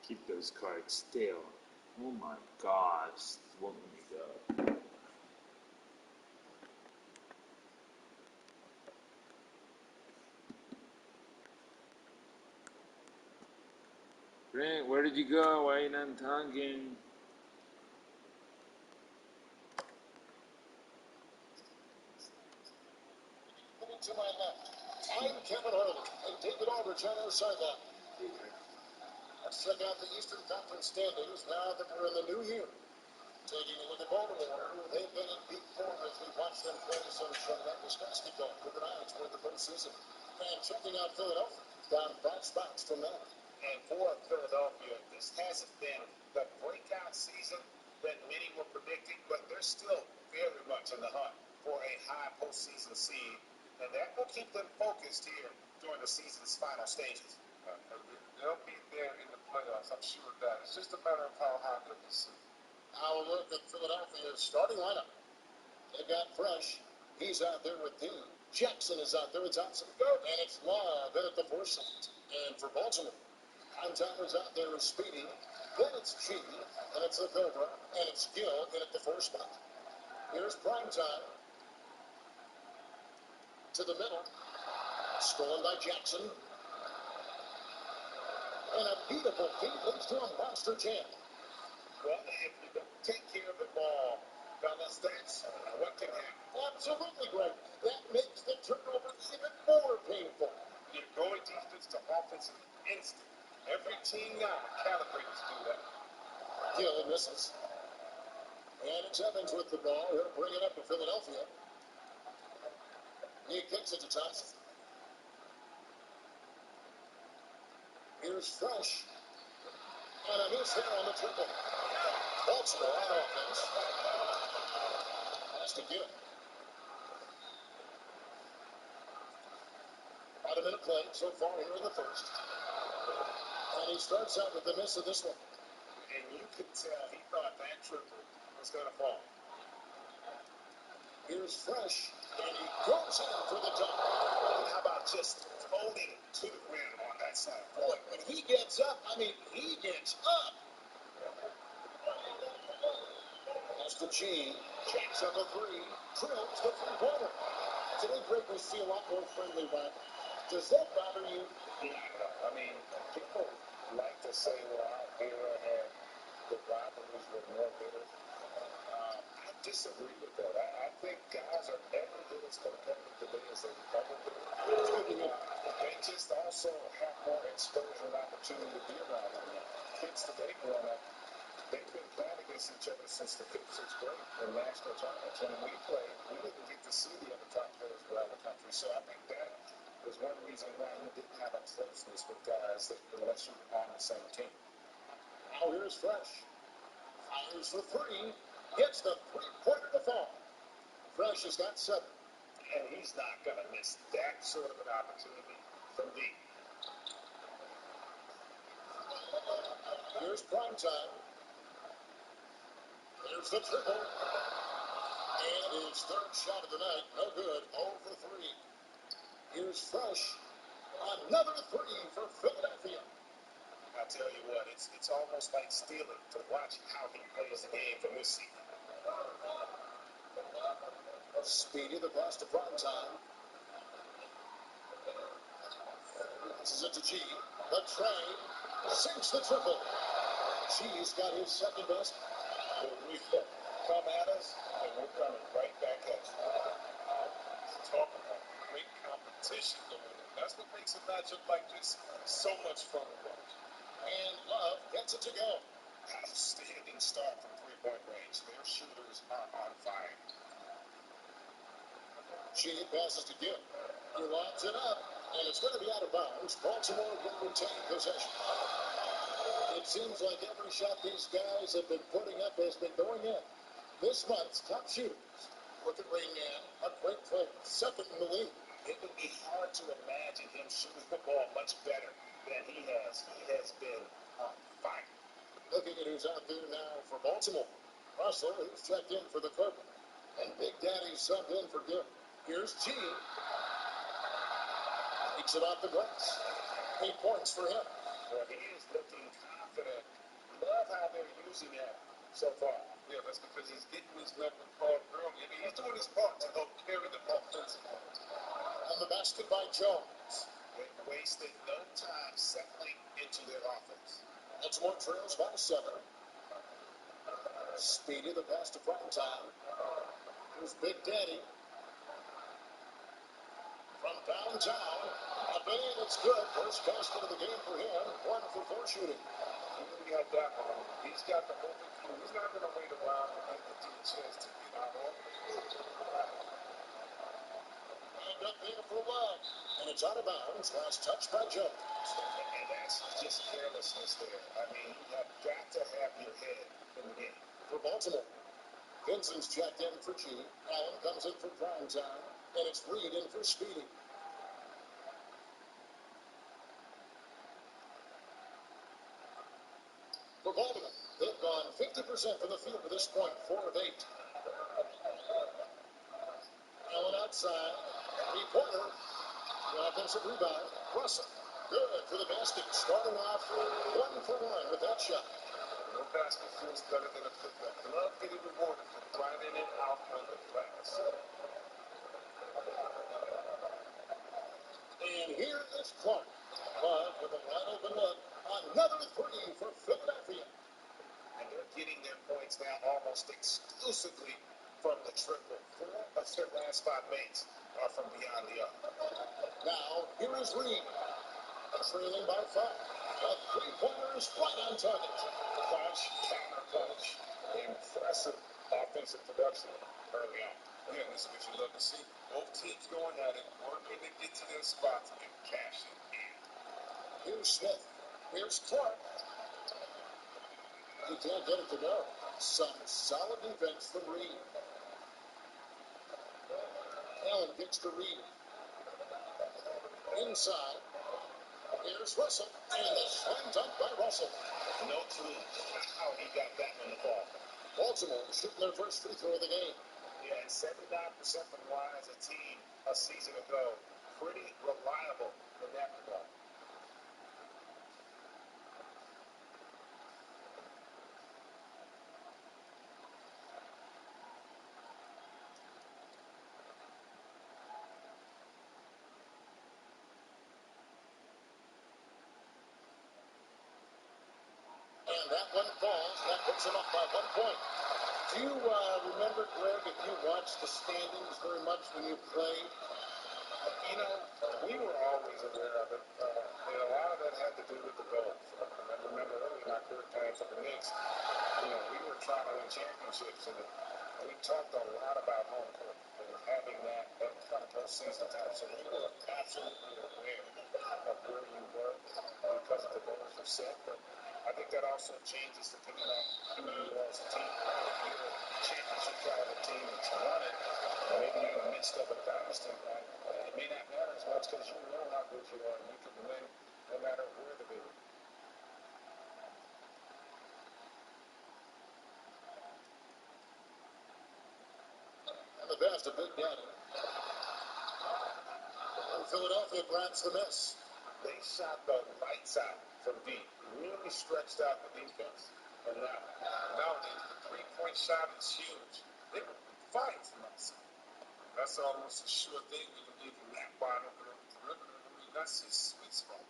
Keep those cards still. Oh my gosh, won't let me go. Brent, where did you go? Why are you not talking? To my left, I'm Kevin Hurley and David Aldridge on our sideline. Let's check out the Eastern Conference standings now that we're in the new year. Taking a look at Baltimore, they've been in deep form as we watch them play some tremendous basketball with an eye toward the postseason. And checking out Philadelphia, down 5 spots from that. And for Philadelphia, this hasn't been the breakout season that many were predicting, but they're still very much in the hunt for a high postseason seed. And that will keep them focused here during the season's final stages. They'll be there in the playoffs, I'm sure of that. It's just a matter of how high they'll be seated. Now a look at Philadelphia's starting lineup. They've got Fresh. He's out there with Dean. Jackson is out there with Thompson. And it's Love in at the 4 slot. And for Baltimore, Primetime is out there with Speedy. Then it's G. And it's Lefebvre. And it's Gill in at the 4 spot. Here's Primetime. To the middle. Stolen by Jackson. And a beautiful feed leads to a monster jam. Well, if you don't take care of the ball, fellas, that's what can happen. Absolutely great. That makes the turnover even more painful. You're going defense to offense in an instant. Every team now calibrated to do that. Gill misses. And it's Evans with the ball. He'll bring it up to Philadelphia. He kicks it to Thompson. Here's Fresh. And a miss here on the triple. Baltimore on offense. Has to Gill. About a minute played so far here in the first. And he starts out with the miss of this one. And you could tell he thought that triple was going to fall. Here's Fresh. And he goes in for the dunk. How about just floating to the rim on that side? Boy, when he gets up, he gets up. That's the G. Jacks up a 3. Drills the 3-pointer. Today, Greg, we see a lot more friendly back. Does that bother you? Yeah, I mean, people like to say, well, our era had the rivalries were more bitter. I disagree with that. I think guys are every bit as competitive today as they ever been. They just also have more exposure and opportunity to be around them. Kids today growing up, they've been playing against each other since the 5th, 6th grade in national tournaments. When we played, we didn't get to see the other top players around the country. So I think that was one reason why you didn't have a closeness with guys that unless you're on the same team. Now here's Fresh. Fires for 3. Gets the 3-pointer to fall. Fresh has got 7. And he's not going to miss that sort of an opportunity from deep. Here's Primetime. There's the triple. And his 3rd shot of the night. No good. 0 for 3. Here's Fresh. Another 3 for Philadelphia. I tell you what, it's almost like stealing to watch how he plays the game from this seat. Speedy, the pass to Primetime. This is it to G. The trade sinks the triple. G's got his 2nd best. We come at us, and we're coming right back at you. Talk about great competition going on. That's what makes a matchup like this so much fun to watch. And Love gets it to go. Outstanding start from 3-point range. Their shooters are on fire. She passes to Gill. He lobs it up, and it's going to be out of bounds. Baltimore will retain possession. It seems like every shot these guys have been putting up has been going in. This month's top shooters. Look at Ray Mann, a great player, 2nd in the league. It would be hard to imagine him shooting the ball much better than he has. He has been on fire. Looking at who's out there now for Baltimore. Russell, who's checked in for the Cardinals. And Big Daddy subbed in for Gill. Here's G. Takes it off the glass. 8 points for him. Well, he is looking confident confident. Love how they're using him so far. Yeah, that's because he's getting his number called early. I mean, he's doing his part to help carry the offense. On the basket by Jones. They wasted no time settling into their offense. Baltimore trails by 7. Speedy the pass to prime time. Here's Big Daddy. From downtown. A bang, it's good. First basket of the game for him. 1 for 4 shooting. He had that one. He's got the open view. He's not going to wait around and let the team chance to get out on. And up there for one. And it's out of bounds. Last touch by Jones. And that's just carelessness there. I mean, you have got to have your head in the game. For Baltimore. Vincent's checked in for G. Allen comes in for prime time. And it's Reed in for Speedy. For Baltimore, they've gone 50% from the field to this point, 4 of 8. Allen outside. 3-pointer. The offensive rebound. Russell. Good for the basket. Starting off 1 for 1 with that shot. No basket feels better than a putback. Love getting rewarded for grinding it out on the glass. And here is Clark. Love with a wide open look. Another 3 for Philadelphia. And they're getting their points now almost exclusively from the triple. 4 of their last 5 makes are from beyond the arc. Now, here is Reed. Trailing by 5. A 3-pointer is right on target. Punch, counter punch. Impressive offensive production early on. Yeah, this is what you love to see. Both teams going at it, working to get to their spots and cashing in. Here's Smith. Here's Clark. He can't get it to go. Some solid defense from Reed. Allen gets to Reed. Inside. Here's Russell. And the slam dunk by Russell. No clue how he got that one to fall. Baltimore shooting their first free throw of the game. Yeah, and 79% from the line as a team a season ago. Pretty reliable in that regard. And that one falls. That puts him up by 1 point. Do you remember, Greg, if you watched the standings very much when you played? You know, we were always aware of it, and a lot of that had to do with the goals. I remember early in my career playing for the Knicks, we were trying to win championships, and we talked a lot about home court and having that come postseason time. So we were absolutely aware of where you were because of the goals you set. But I think that also changes depending on who you are as a team. If you're a championship caliber team that's won it, maybe you're in the midst of a dynasty run, it may not matter as much because you know how good you are and you can win no matter where the game. And the pass to Big Daddy. And Philadelphia grabs the miss. They shot the lights out from deep, really stretched out the defense. And Nowadays, the three-point shot is huge. They were fighting from outside. That's almost a sure thing when you give him that wide open on the perimeter. I mean, that's his sweet spot.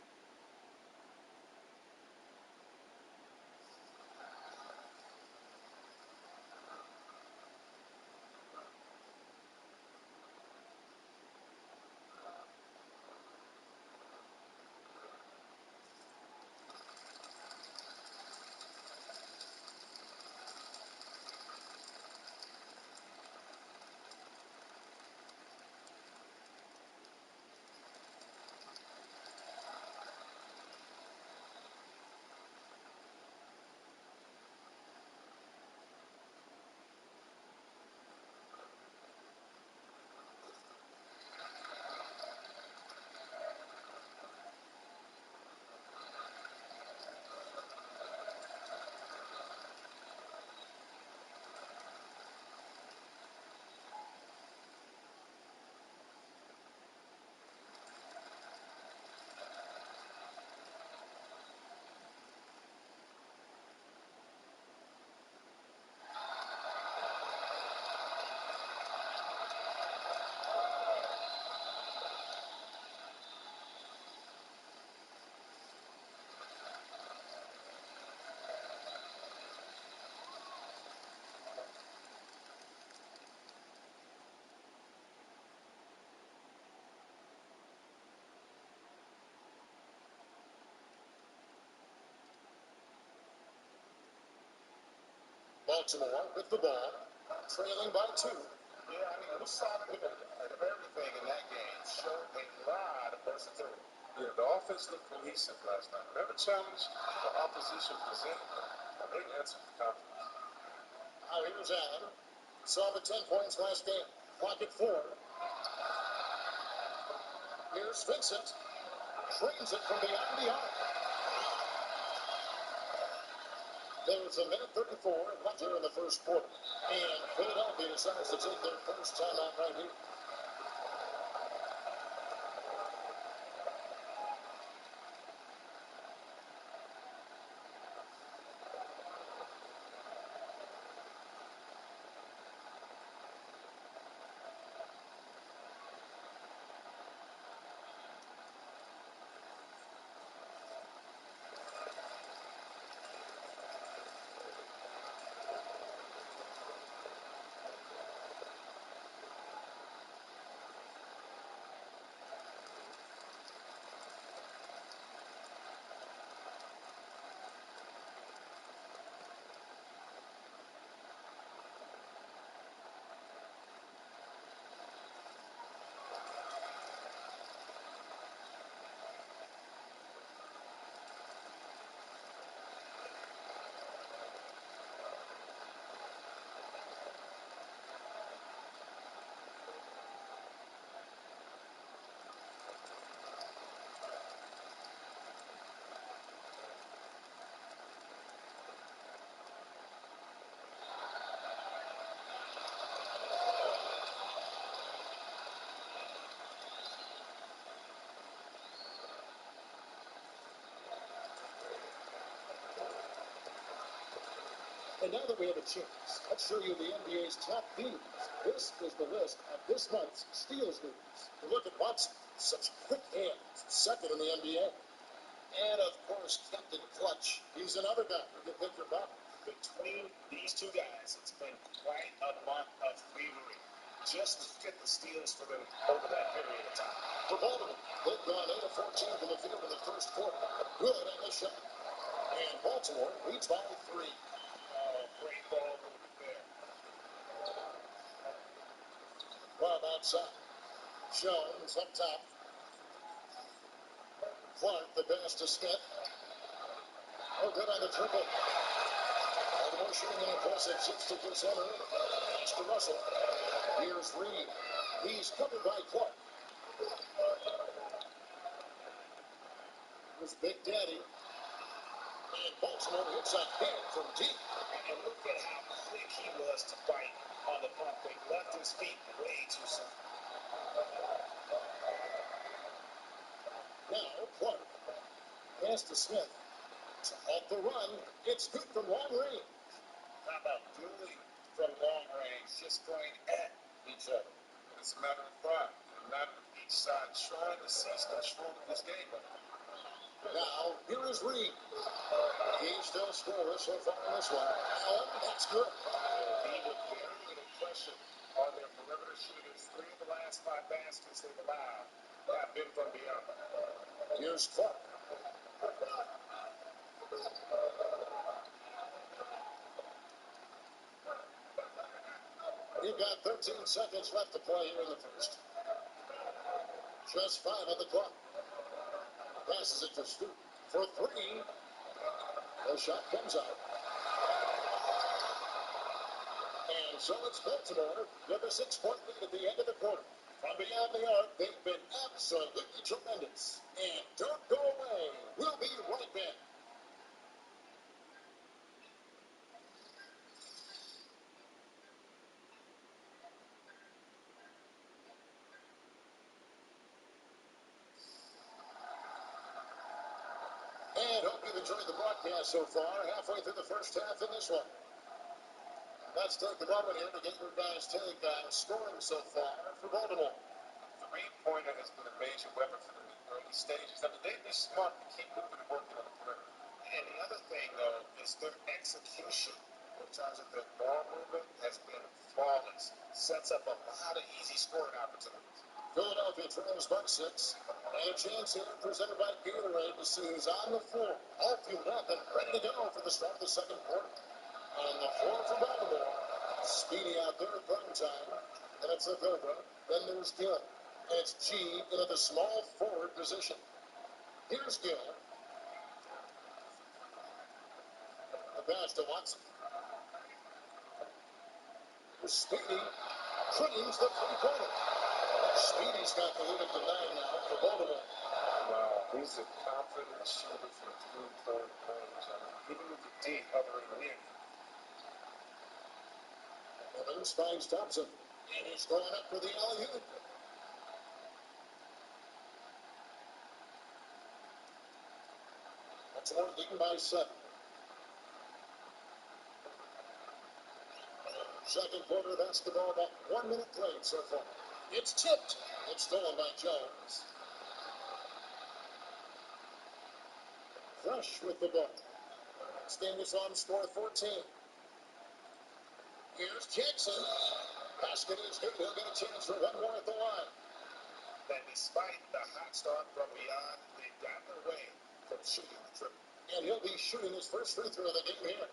Baltimore with the ball, trailing by 2. Yeah, I mean, we saw them do everything in that game. Showed a lot of versatility. Yeah, the offense looked cohesive last night. Whatever challenge the opposition presented, they answered the confidence. Now here's Allen. Saw the 10 points last game. Clock at 4. Here's Vincent. Trains it from beyond the arc. There's a minute 34 left here in the first quarter. And Philadelphia decides to take their first timeout right here. And now that we have a chance, let's show you the NBA's top themes. This is the list of this month's steals leaders. Look at Watson, such quick hands, second in the NBA. And of course, Captain Clutch. He's another guy who can pick your pocket. Between these two guys, it's been quite a month of thievery. Just look at the steals for them over that period of time. For Baltimore, they've gone 8 of 14 from the field in the first quarter. Good on the shot. And Baltimore leads by 3. Oh, great ball movement there. Bob outside. Jones up top. Clark, the pass to Smith. Oh, good on the triple. Baltimore shooting an impressive 60% early. Pass to Russell. Here's Reed. He's covered by Clark. Here's Big Daddy. And Baltimore hits a hit from deep. And look at how quick he was to fight on the pump fake. Left his feet way too soon. Now Clark. Pass to Smith. Off the run. It's good from long range. How about dueling from long range, just going at each other? It's a matter of pride. A matter of each side trying to seize control of this game. Now, here is Reed. He's still scoreless so far in this one. Allen, that's good. He with very little pressure on their perimeter shooters. 3 of the last 5 baskets they've allowed have been from beyond. Here's Clark. You've got 13 seconds left to play here in the first. Just 5 on the clock. Passes it to Stu for 3. The shot comes out. And so it's Baltimore with a 6-point lead at the end of the quarter. From beyond the arc, they've been absolutely tremendous. And don't go away. We'll be right back. And hope you've enjoyed the broadcast so far. Halfway through the first half in this one. Let's take a moment here to get your guys' take on scoring so far for Baltimore. Three-pointer has been a major weapon for them in the early stages. I mean, they'd be smart to keep moving and working on the perimeter. And the other thing, though, is their execution in terms of their ball movement has been flawless. Sets up a lot of easy scoring opportunities. Philadelphia trails by 6. And a chance here presented by Gatorade to see who's on the floor. All fueled up and ready to go for the start of the second quarter. On the floor for Baltimore. Speedy out there at prime time. And it's Avila. Then there's Gill. And it's G into the small forward position. Here's Gill. The pass to Watson. Here's Speedy. Claims the three-pointer. Speedy's got the lead at the 9 now for Baltimore. Wow, he's a confident shooter from 3-point range. Even with the D hovering near him. Evans finds Thompson. And he's going up for the alley-oop. Baltimore leading by 7. Second quarter basketball, about 1 minute played so far. It's tipped. It's stolen by Jones. Fresh with the ball. Stainless on score 14. Here's Jackson. Basket is good. He'll get a chance for one more at the line. And despite the hot start from beyond, they've gotten away from shooting the triple. And he'll be shooting his first free throw of the game here.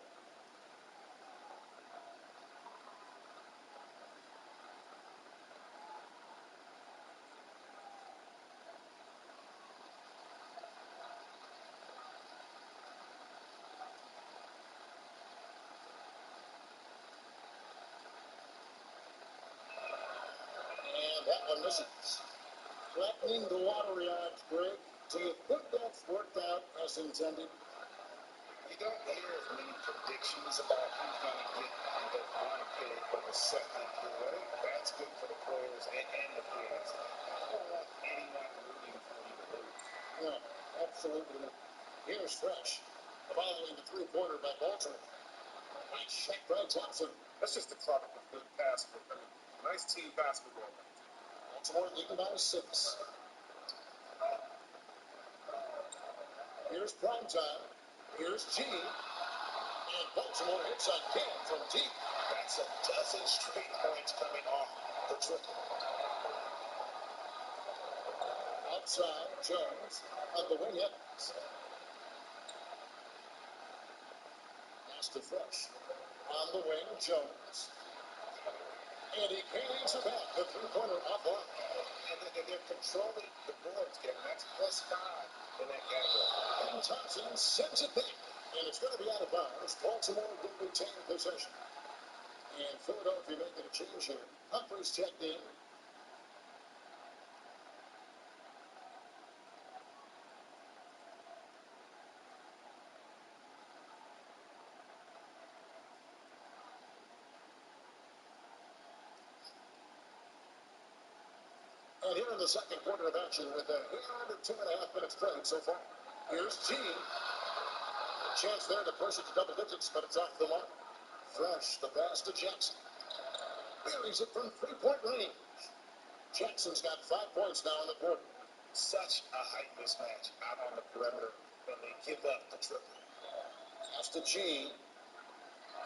And that one misses. Flattening the lottery odds, Greg. Do you think that's worked out as intended? You don't hear as many predictions about who's going to get the one pick or the second pick. I think that's good for the players and the fans. I don't want anyone rooting for you to lose. No, absolutely not. Here's Fresh. Following the three-pointer by Baltimore. Nice check by Thompson. That's just a product of good basketball. Nice team basketball. Baltimore leading by 6. Here's prime time. Here's G. And Baltimore hits again from deep. That's a dozen straight points coming off the triple. Outside, Jones on the wing Evans. Pass to Fresh. On the wing, Jones. And he carries it back. The three-pointer off line. And they're controlling the boards, Kevin. That's +5 in that category. And Thompson sends it back. And it's going to be out of bounds. Baltimore will retain possession. And Philadelphia making a change here. Humphries checked in. And here in the second quarter of action with a under 2.5 minutes played so far. Here's G. Chance there to push it to double digits, but it's off the mark. Fresh, the pass to Jackson. Buries it from three-point range. Jackson's got 5 points now in the quarter. Such a height mismatch out on the perimeter when they give up the triple. Pass to G.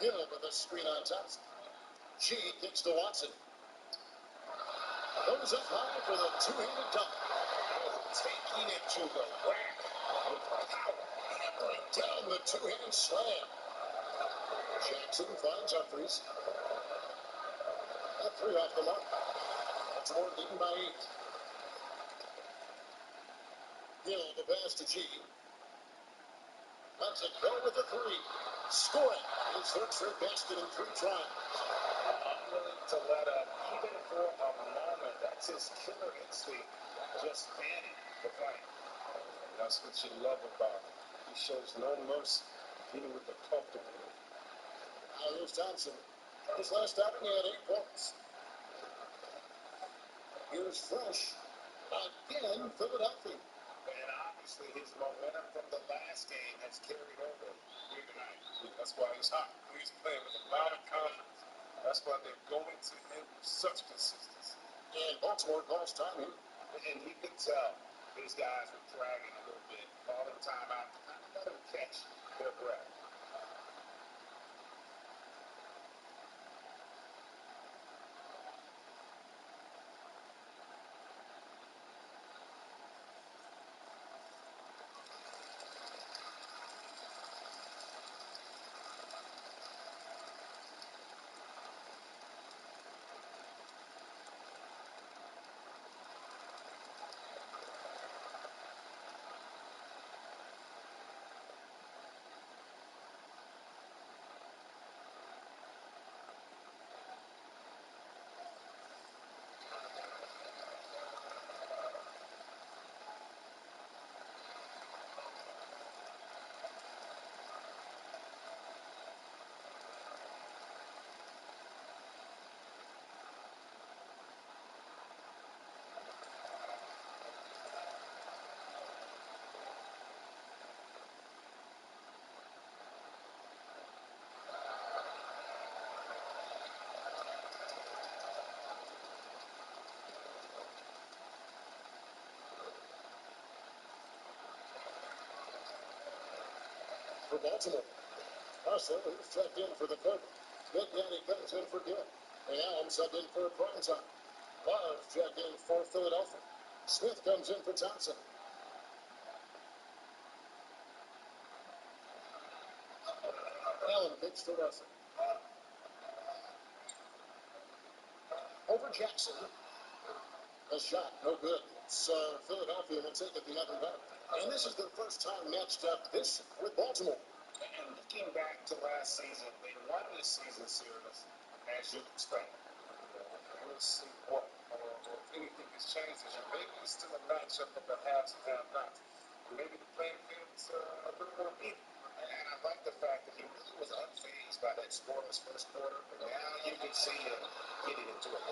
Gill with a screen on Thompson. G kicks to Watson. Goes up high for the two-handed dunk. Taking it to the rack with power. Hammering down the two-handed slam. Jackson finds Humphries. That 3 off the mark. Baltimore leading by 8. Gill, the pass to G. Lets it go with a 3. Scoring his third straight basket in 3 tries. Unwilling to let up, even for a moment. That's his killer instinct. Just fanning the fight. That's what you love about him. He shows no mercy, even with the comfortable. Now here's Thompson. His last outing, he had 8 points. Here's Fresh. Again, Philadelphia. And obviously his momentum from the last game has carried over here tonight. That's why he's hot. He's playing with a lot of confidence. That's why they're going to him with such consistency. And Baltimore calls time here. And you could tell these guys were dragging a little bit, calling timeout to kind of let them catch their breath. for Baltimore. Russell is checked in for the Cardinals. Big Daddy comes in for Gill. And Allen subbed in for prime time. Love checked in for Philadelphia. Smith comes in for Thompson. Allen pitches to Russell. Over Jackson. A shot, no good. So Philadelphia will take it the other way. And this is their first time matched up this with Baltimore. And looking back to last season, they won this season series, as you expect. We'll see what, if anything has changed this year. Maybe it's still a matchup of the haves and have-nots. Maybe the playing field's a little more even. And I like the fact that he really was unfazed by that scoreless first quarter. But now you can see him getting into it.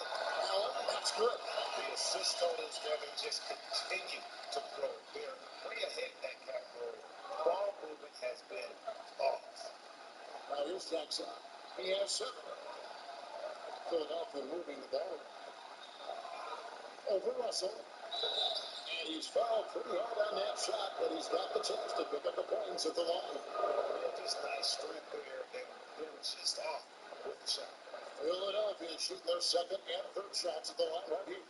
That's good. The assist totals, Kevin, just continue to grow. They're way ahead in that category. Ball movement has been off. Now here's Jackson. He has 7. Philadelphia moving the ball over Russell. And he's fouled pretty hard on that shot, but he's got the chance to pick up the points at the line. Just nice strength there, and they're just off with the shot. Philadelphia shooting their second and third shots at the line right here.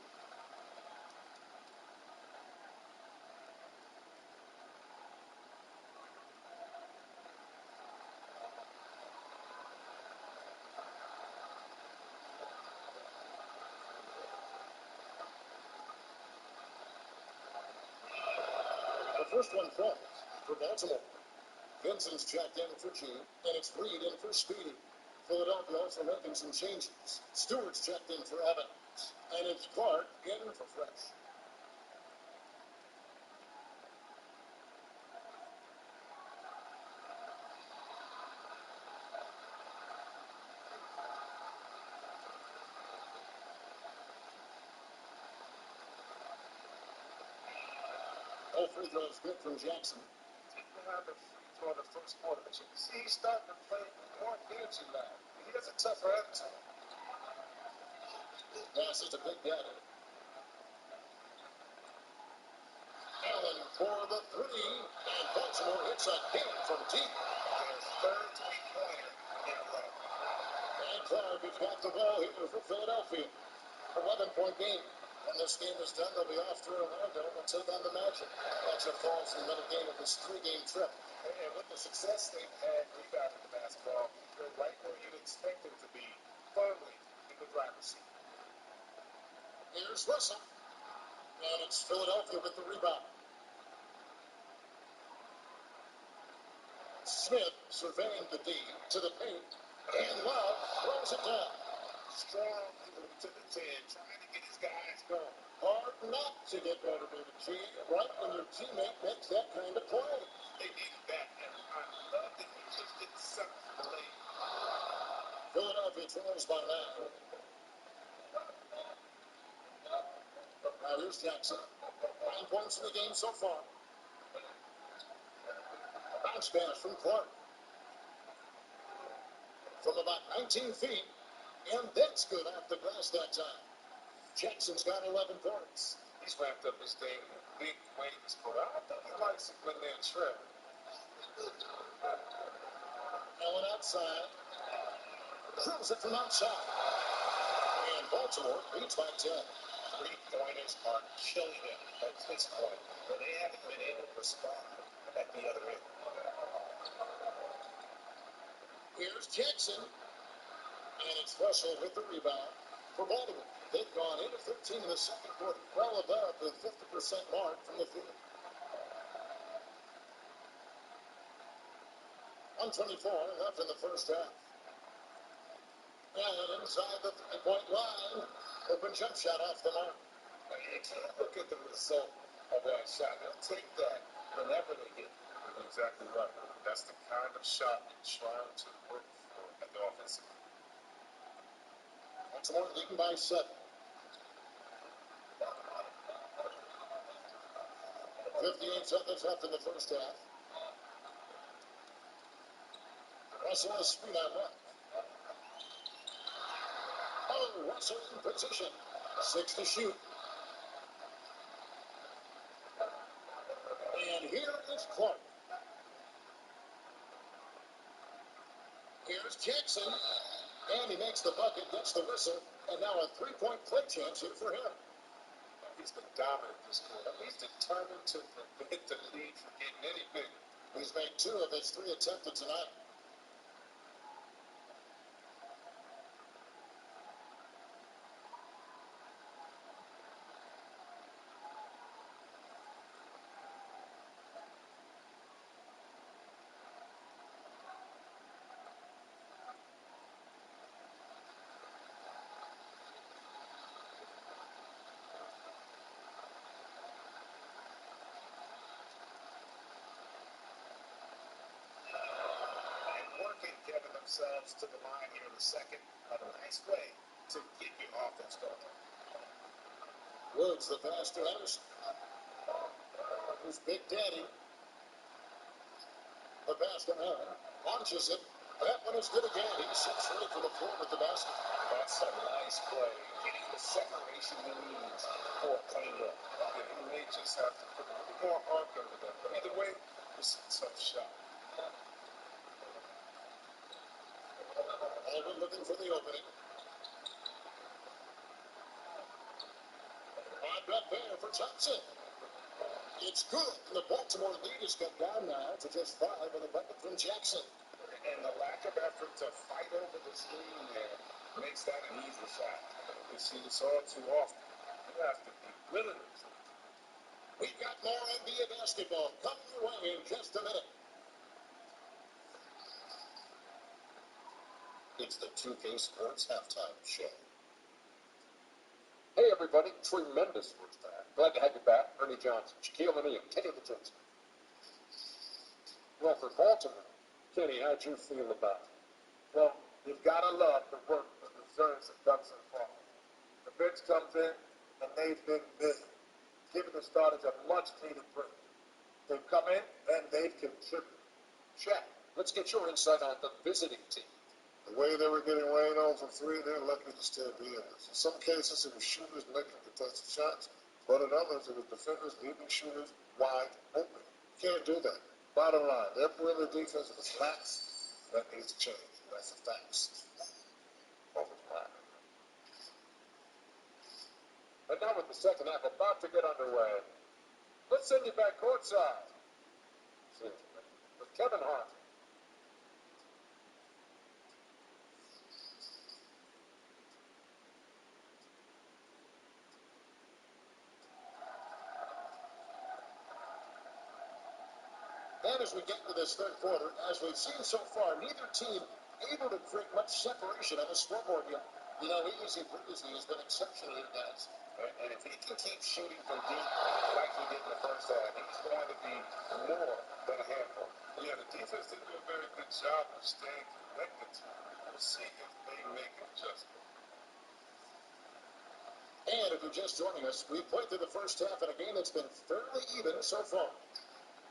The first one falls for Baltimore. Vincent's checked in for G, and it's Reed in for Speedy. Philadelphia also making some changes. Stewart's checked in for Evans, and it's Clark in for Fresh. All free throws good from Jackson. Didn't have a free throw in the first quarter, but you can see he's starting to play more energy now. He has a tougher attitude. Pass it to Big Daddy. Allen for the 3, and Baltimore hits again from deep. Their third three-pointer in a row. And Clark has got the ball here for Philadelphia. 11-point game. When this game is done, they'll be off to Orlando and take on the Magic. That's a falls in the middle game of this 3-game trip. And with the success they've had rebounding the basketball, they're right where you'd expect them to be, firmly in the driver's seat. Here's Russell. And it's Philadelphia with the rebound. Smith surveying the D to the paint. And Love throws it down. Strong to the 10, trying to get his guys going. Hard not to get motivated, G, right when your teammate makes that kind of play. They needed that, and I love that he just did something late. Philadelphia trails by 9. Now here's Jackson. 9 points in the game so far. Bounce pass from Clark. From about 19 feet. And that's good off the glass that time. Jackson's got 11 points. He's ramped up his thing in big ways, but I don't think he likes it when they're trailing. Allen outside. Drills it from outside. And Baltimore leads by 10. Three-pointers are killing him at this point, but they haven't been able to respond at the other end. Here's Jackson. And it's Russell with the rebound for Baltimore. They've gone 8 of 13 in the second quarter, well above the 50% mark from the field. 124 left in the first half. Allen inside the 3-point line. Open jump shot off the mark. You can't look at the result of that shot. They'll take that whenever they get it. You're exactly right. That's the kind of shot you're trying to work for at the offensive end. Baltimore leading by 7. 58 seconds left in the first half. Russell has speed on left. Oh, Russell in position. 6 to shoot. And here is Clark. Here's Jackson. And he makes the bucket, gets the whistle, and now a three-point play chance here for him. He's been dominant this quarter. He's determined to prevent the lead from getting any bigger. He's made 2 of his 3 attempted tonight. Getting themselves to the line here in the second. A nice way to get your offense going. Woods, the pass to Henderson. Who's Big Daddy. The pass to Allen. Launches it. That one is good again. He sits ready for the floor with the basket. That's a nice play. Getting the separation he needs for a clean look. Yeah, he may just have to put a little more arc under that. But either way, it's a tough shot. Alden looking for the opening. Odd back there for Thompson. It's good. The Baltimore lead has come down now to just 5 with a bucket from Jackson. And the lack of effort to fight over the screen there makes that an easy shot. We see this all too often. You have to be willing to. We've got more NBA basketball coming your way in just a minute. It's the 2K Sports Halftime Show. Hey everybody, tremendous first half. Glad to have you back. Ernie Johnson, Shaquille O'Neal, Kenny the Johnson. Well, for Baltimore, Kenny, how'd you feel about it? Well, you've got to love the work the reserves have done so far. The bench comes in, and they've been busy, giving the starters a much-needed break. They've come in, and they've contributed. Shaq, let's get your insight on the visiting team. The way they were getting rained on for 3, they're lucky to still be in this. In some cases, it was shooters making contested shots, but in others, it was defenders leaving shooters wide open. Can't do that. Bottom line, their perimeter defense is facts. That needs to change. That's the facts. And now with the second half about to get underway, let's send you back courtside with Kevin Hart. And as we get into this third quarter, as we've seen so far, neither team able to create much separation on the scoreboard yet. You know, easy breezy has been exceptionally guys. And if he can keep shooting from deep like he did in the first half, he's going to be more than a handful. Yeah, the defense did do a very good job of staying connected to him. We'll see if they make an adjustment. And if you're just joining us, we've played through the first half in a game that's been fairly even so far.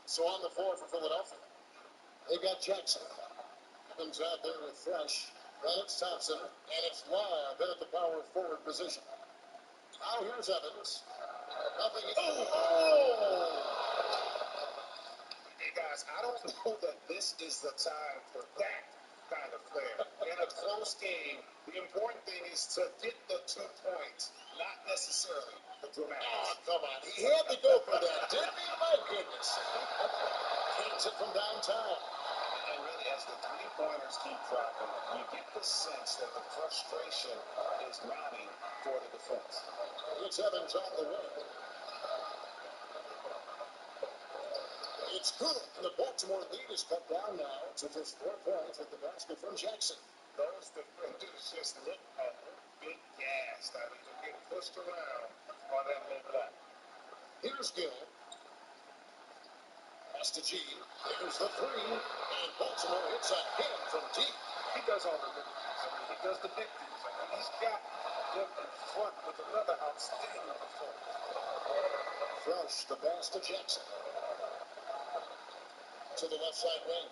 So on the floor for Philadelphia, they've got Jackson. Evans out there with Fresh. Then it's Thompson, and it's Live in at the power forward position. Now here's Evans. Nothing. Oh! Hey guys, I don't know that this is the time for that kind of flair. In a close game, the important thing is to get the 2 points, not necessarily the dramatics. Oh, come on. He had to go for that, didn't he? My goodness. Kings it from downtown. And really, as the 3-pointers keep dropping, you get the sense that the frustration is mounting for the defense. It's Evans on the way. It's good. And the Baltimore lead is cut down now to just 4 points with the basket from Jackson. Those defenders just look a little bit gassed. I mean, they're getting pushed around on that low block. Here's Gill. Pass to G. Here's the 3. And Baltimore hits again from deep. He does all the little things. I mean, he does the big things. I mean, he's got them in front with another outstanding performance. Fresh, the pass to Jackson. To the left side wing.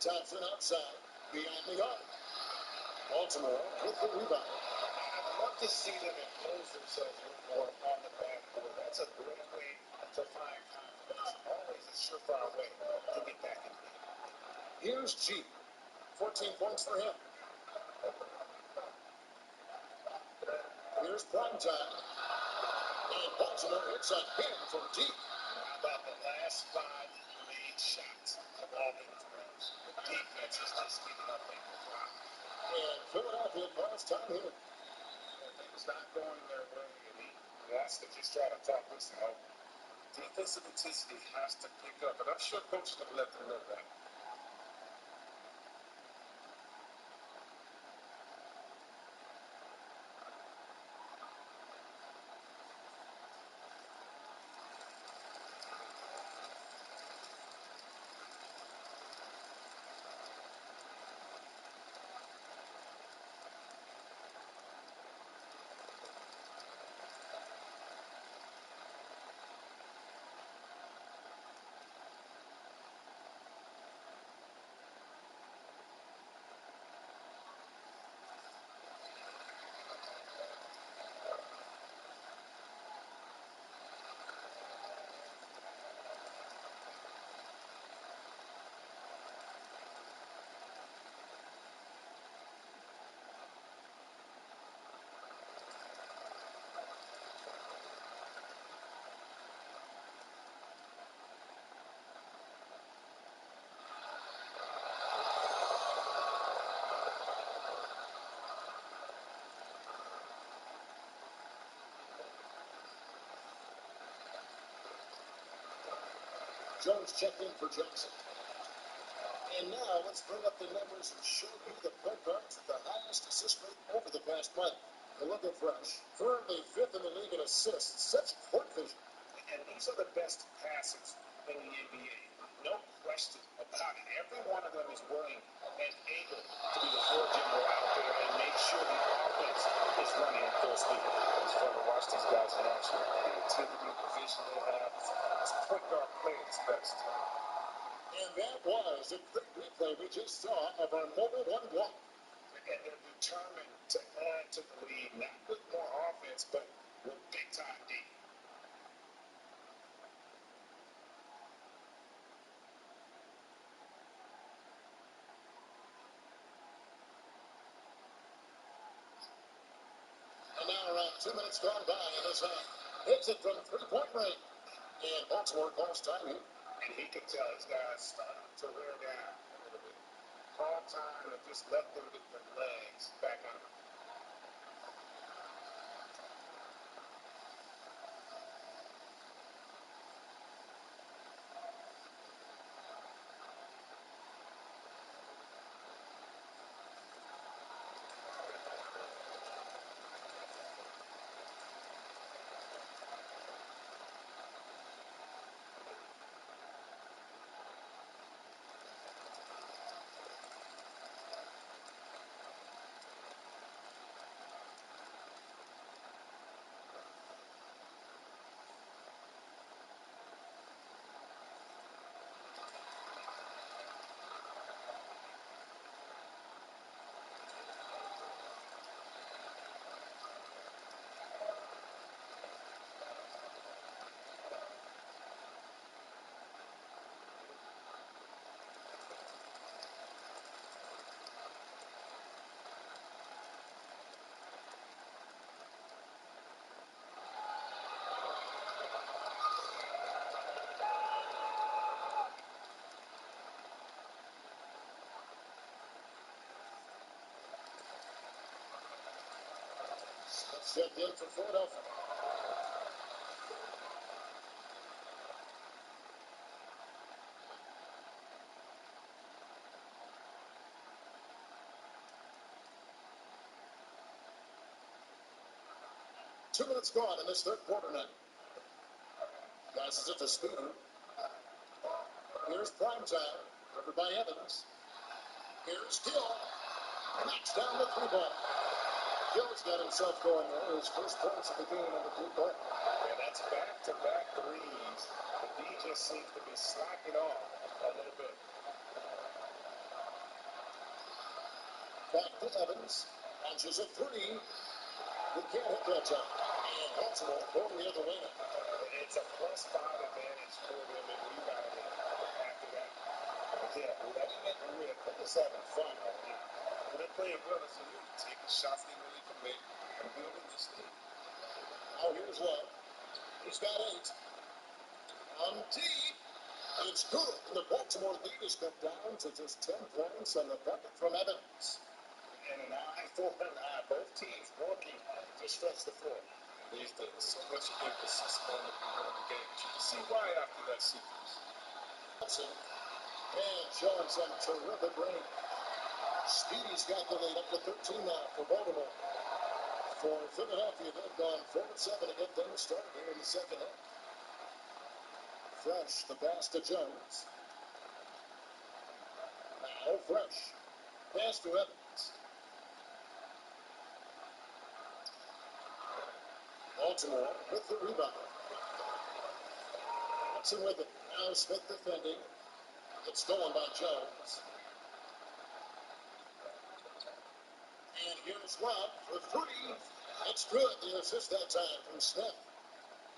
Thompson outside. Beyond the arc. Baltimore with the rebound. I'd love to see them impose themselves a little more on the backboard. That's a great way to find confidence. Always a surefire way to get back in the game. Here's G. 14 points for him. Here's prime time. And Baltimore hits a hit from deep. How about the last 5 made shots have all been throws? The defense is just giving up a lot. And Philadelphia calls time here. Things not going their way, and he wants to just try to talk this out. Defensive intensity has to pick up, and I'm sure coach is going to let them know that. Jones checked in for Johnson. And now let's bring up the numbers and show you the point guards with the highest assist rate over the past month. They're looking fresh. Currently 5th in the league in assists. Such court vision. And these are the best passers in the NBA. No question about it. Every one of them is willing and able to be the floor general out there and make sure the offense is running at full speed. It's fun to watch these guys in action. The activity, the vision they have. It's point guard play at its best. And that was a great replay we just saw of our mobile one block. And they're determined to add to the lead, not with more offense, but with big-time D. And now around 2 minutes gone by in this half. Hits it from three-point range. And Baltimore calls time here. And he can tell his guys starting to wear down a little bit. Call time and just let them get their legs back on. Checked in for Philadelphia. Two minutes gone in this third quarter now. Passes it to Speeder. Here's prime time. Covered by Evans. Here's Gill. Knocks down the three ball. Gill's got himself going there. His first points of the game on the three-point. And that's back-to-back threes. The D just seems to be slacking off a little bit. Back to Evans. Launches a three. He can't hit that time. And Baltimore going the other way now. It's a +5 advantage for them in rebounding after that. Yeah, letting it rip. They're just having fun right together as a unit, taking shots they really can make and building this league. Now here's Love. He's got 8. On deep. It's good. The Baltimore lead is cut down to just 10 points on the bucket from Evans. And an eye for an eye. Both teams working to stretch the floor. These days, so much emphasis on the beginning of the game. You can see why after that sequence. And showing some terrific range. Speedy's got the lead up to 13 now for Baltimore. For Philadelphia, they've gone 4-7 to get things started here in the second half. Fresh, the pass to Jones. Now Fresh. Pass to Evans. Baltimore with the rebound. Watson with it. Now Smith defending. It's stolen by Jones. And here's Rob for 3. That's good. The assist that time from Smith.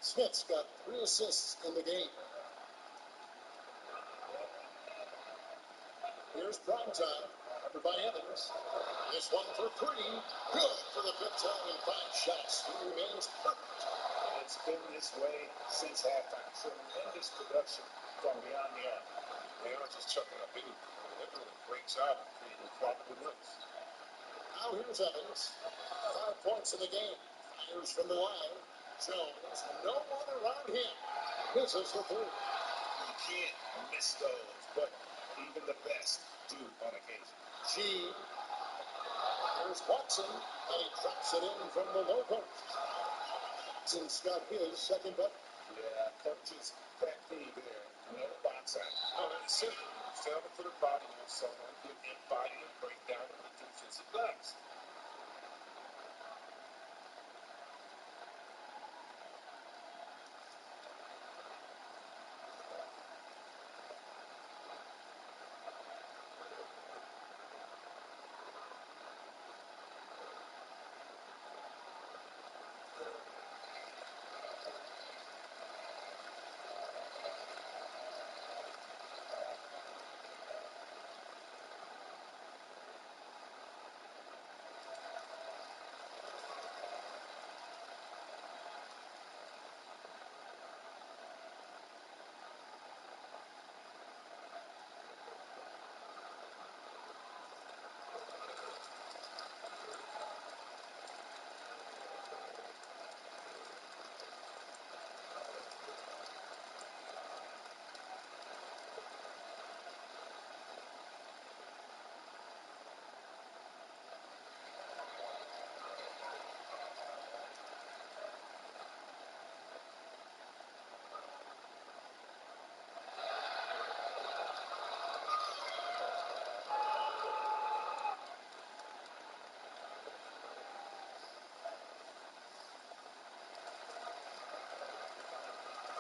Smith's got 3 assists in the game. Here's prime time. Covered by Evans. This one for 3. Good for the 5th time in 5 shots. He remains perfect. It's been this way since halftime. Tremendous production from beyond the arc. They aren't just chucking up anything. They're doing a great job of creating quality looks. Now here's Evans. 5 points in the game. Fires from the line. Jones, no one around him. Misses the 3. You can't miss those, but even the best do on occasion. G. Here's Watson, and he drops it in from the low post. Watson's got his second bucket. Yeah, coach's pet peeve there. No box out. Oh, that's simple. You fail to put a body on someone, give him body and break down on the defensive glass.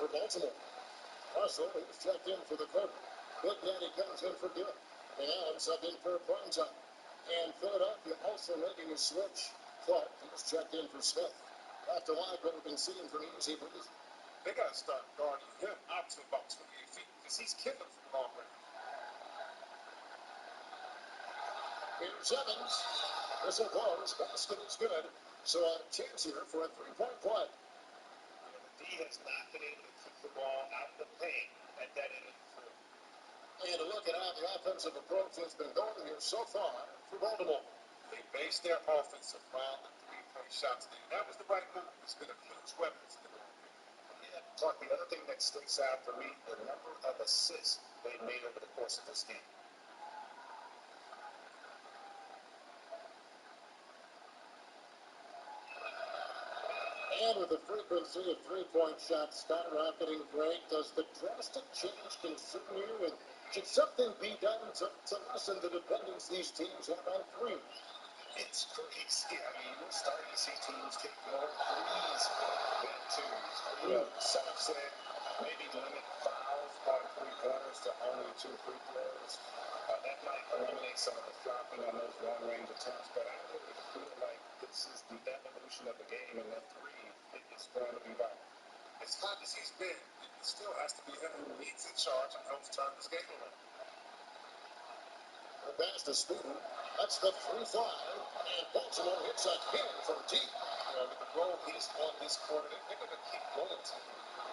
For Baltimore. Russell is checked in for the quarter. Big Daddy comes in for good. And Allen subbed in for prime time. And Philadelphia also making a switch. Clark is checked in for Smith. After like what we've been seeing from easy breezy. They got to start guarding him out to about 28 feet because he's killing from long range. Here's Evans. Whistle blows. Basket is good. So a chance here for a 3-point play. The D has not been able to keep the ball out of the paint at that end of the floor. And a look at how the offensive approach has been going here so far for Baltimore. They base their offense around the 3-point shots. That was the right move. It's been a huge weapon for them. Yeah, Clark, the other thing that sticks out for me, the number of assists they made over the course of this game. And with the frequency of 3-point shots skyrocketing great, does the drastic change concern you? And should something be done to lessen the dependence these teams have on 3? It's crazy. I mean, we're starting to see teams take more threes than 2s. You know, some have said maybe limit fouls on 3-pointers to only 2 free throws. That might eliminate some of the dropping on those long-range attempts, but I really feel like this is the evolution of the game, and that 3 is going to be vital. As hot as he's been, it still has to be him who leads in charge and helps turn this game around. The pass to Speedy. That's the 3-5. And Baltimore hits again from deep. With the goal he's on this quarter, they're going to keep going to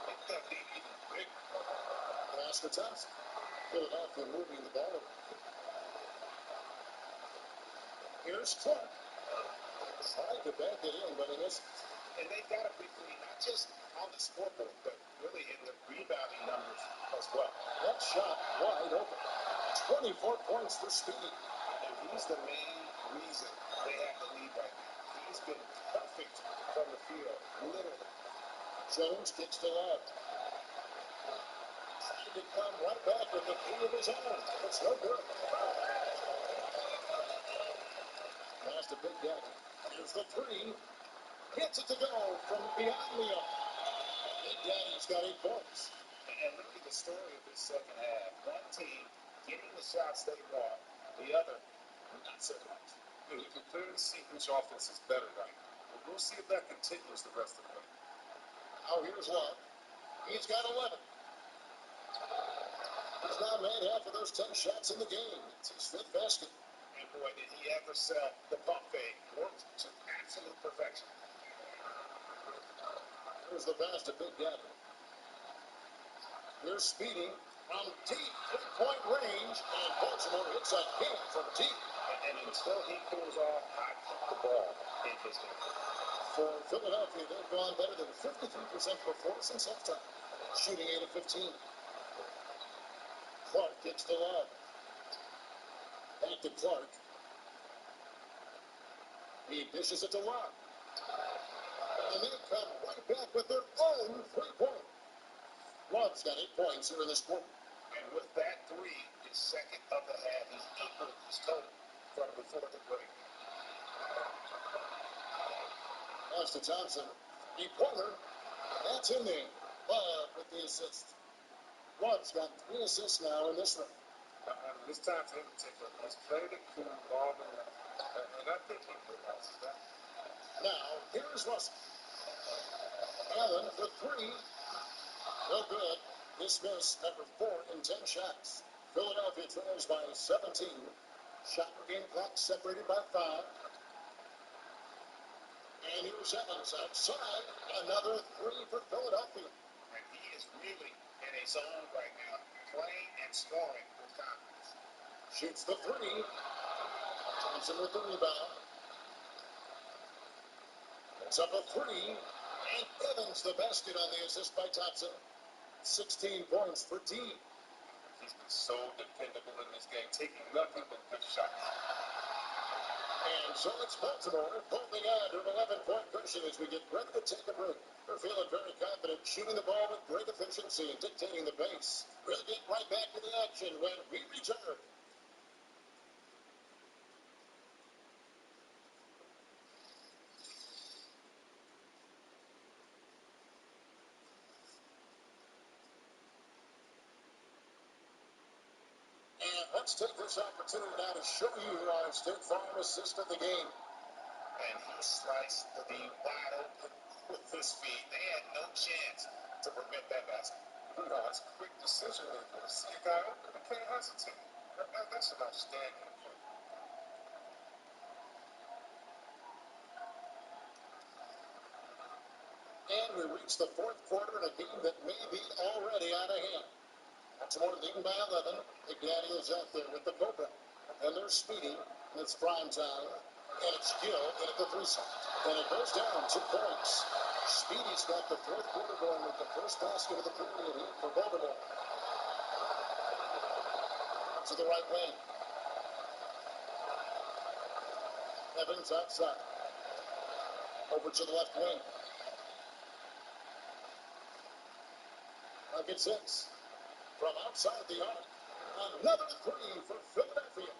make that lead even bigger. Pass to Thompson. Philadelphia moving the ball. Here's Clark. Trying to bank it in, but he misses. And they got a big lead, not just on the scoreboard, but really in the rebounding numbers as well. That shot wide open. 24 points for Speedy. And he's the main reason they have the lead right now. He's been perfect from the field, literally. Jones kicks to left. Trying to come right back with the three of his own. It's no good. Pass to Big Daddy. Here's the three. Gets it to go from behind the arc. Big Daddy's got 8 points. And look at the story of this second half. One team getting the shots they want, the other not so much. You can clearly see which offense is better right now. But we'll see if that continues the rest of the way. Now here's Love. He's got 11. He's now made half of those 10 shots in the game. It's his 5th basket. And boy, did he ever sell the pump fake. Worked to absolute perfection. Here's the pass to Big Daddy. Here's Speedy from deep 3-point range, and Baltimore hits again from deep. And until he cools off, I keep the ball in his game. For Philadelphia, they've gone better than 53% before since halftime, shooting 8 of 15. Clark gets to Love. Back to Clark. He dishes it to Love. And they come right back with their own 3-point. Love's got 8 points here in this quarter. And with that three, his second of the half, he's equal his total from before the break. Pass to Thompson. Pointer. That's in there. Love with the assist. Love's got 3 assists now in this one. It's time for him to take over. He's played it cool long enough. And I think he realizes that. Now, here's Russell. Allen for 3. No good. Dismiss number 4 in 10 shots. Philadelphia trails by 17. Shot per game clock separated by 5. And here's Evans outside. Another 3 for Philadelphia. And he is really in a zone right now, playing and scoring with confidence. Shoots the 3. Thompson with the rebound. It's up a 3. And Evans the basket on the assist by Thompson. 16 points for D. He's been so dependable in this game, taking nothing but good shots. And so it's Baltimore holding on to an 11-point cushion as we get ready to take a break. They're feeling very confident, shooting the ball with great efficiency and dictating the pace. We'll get right back to the action when we return. Let's take this opportunity now to show you our State Farm assist of the game. And he sliced the wide open with his feet. They had no chance to prevent that basket. That's quick decision making. To see a guy open, you can't hesitate. That's an outstanding play. And we reach the 4th quarter in a game that may be already out of hand. Baltimore leading by 11. Big Daddy is out there with the Cobra. And they're Speedy. And it's prime time. And it's Gill in at the 3 spot. And it goes down 2 points. Speedy's got the 4th quarter going with the first basket of the period here for Baltimore. To the right wing. Evans outside. Over to the left wing. Bucket 6. From outside the arc. Another 3 for Philadelphia.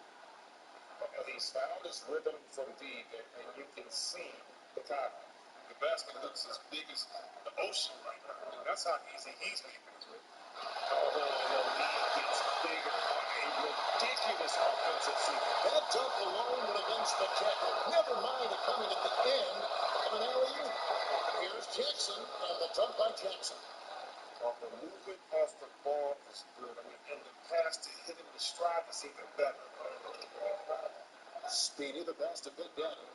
He's found his rhythm from deep, and you can see the confidence. The basket looks as big as the ocean right now. I mean, that's how easy he's making it with. Oh, the lead gets bigger on a ridiculous offensive season. That dunk alone would have been spectacular. Never mind it coming at the end of an alley-oop. Here's Jackson, and the dunk by Jackson. The movement off the ball is good. I mean, and the pass to hit him in stride is even better. Speedy, the pass to Big Daddy.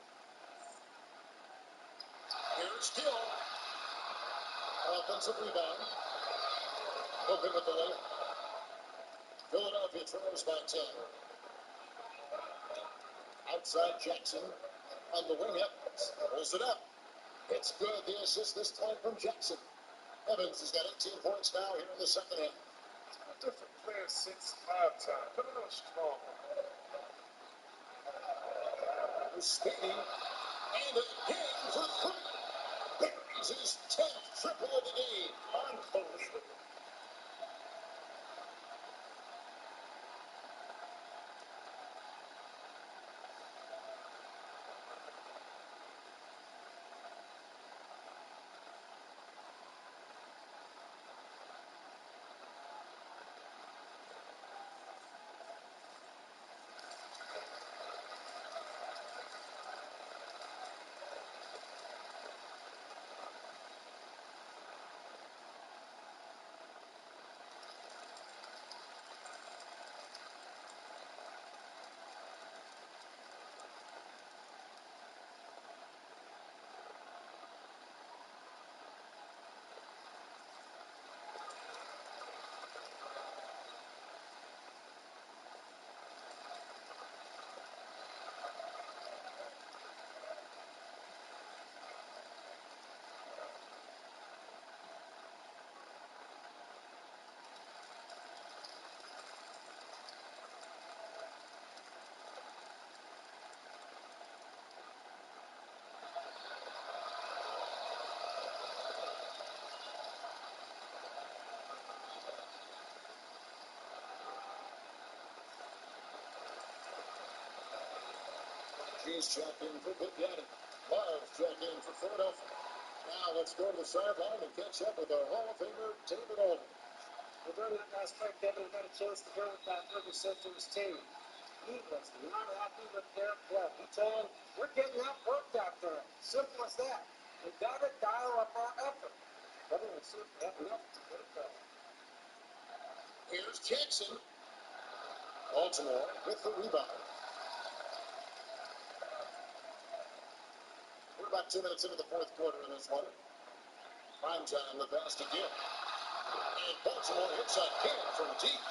Here's Gill. Offensive rebound. Open with the layup. Philadelphia trails by 10. Outside Jackson on the wing. Evans pulls it up. It's good. The assist this time from Jackson. Evans has got 18 points now here in the second half. Different players since halftime. Coming on strong. Speedy. And again for three. There's his 10th triple of the game. Unbelievable. He's checking for Big Daddy. Miles checking for Philadelphia. Now let's go to the sideline and catch up with our Hall of Famer, David Alden. Well, during that last play, Kevin got a chance to go with that what he said to his team. He was not happy with their play. He told them, we're getting outworked out there. Simple as that. We got to dial up our effort. Kevin will see if we have enough to get it done. Here's Jackson. Baltimore with the rebound. We're about 2 minutes into the fourth quarter in this one. Prime time, the pass to Gill. And Baltimore hits again from deep.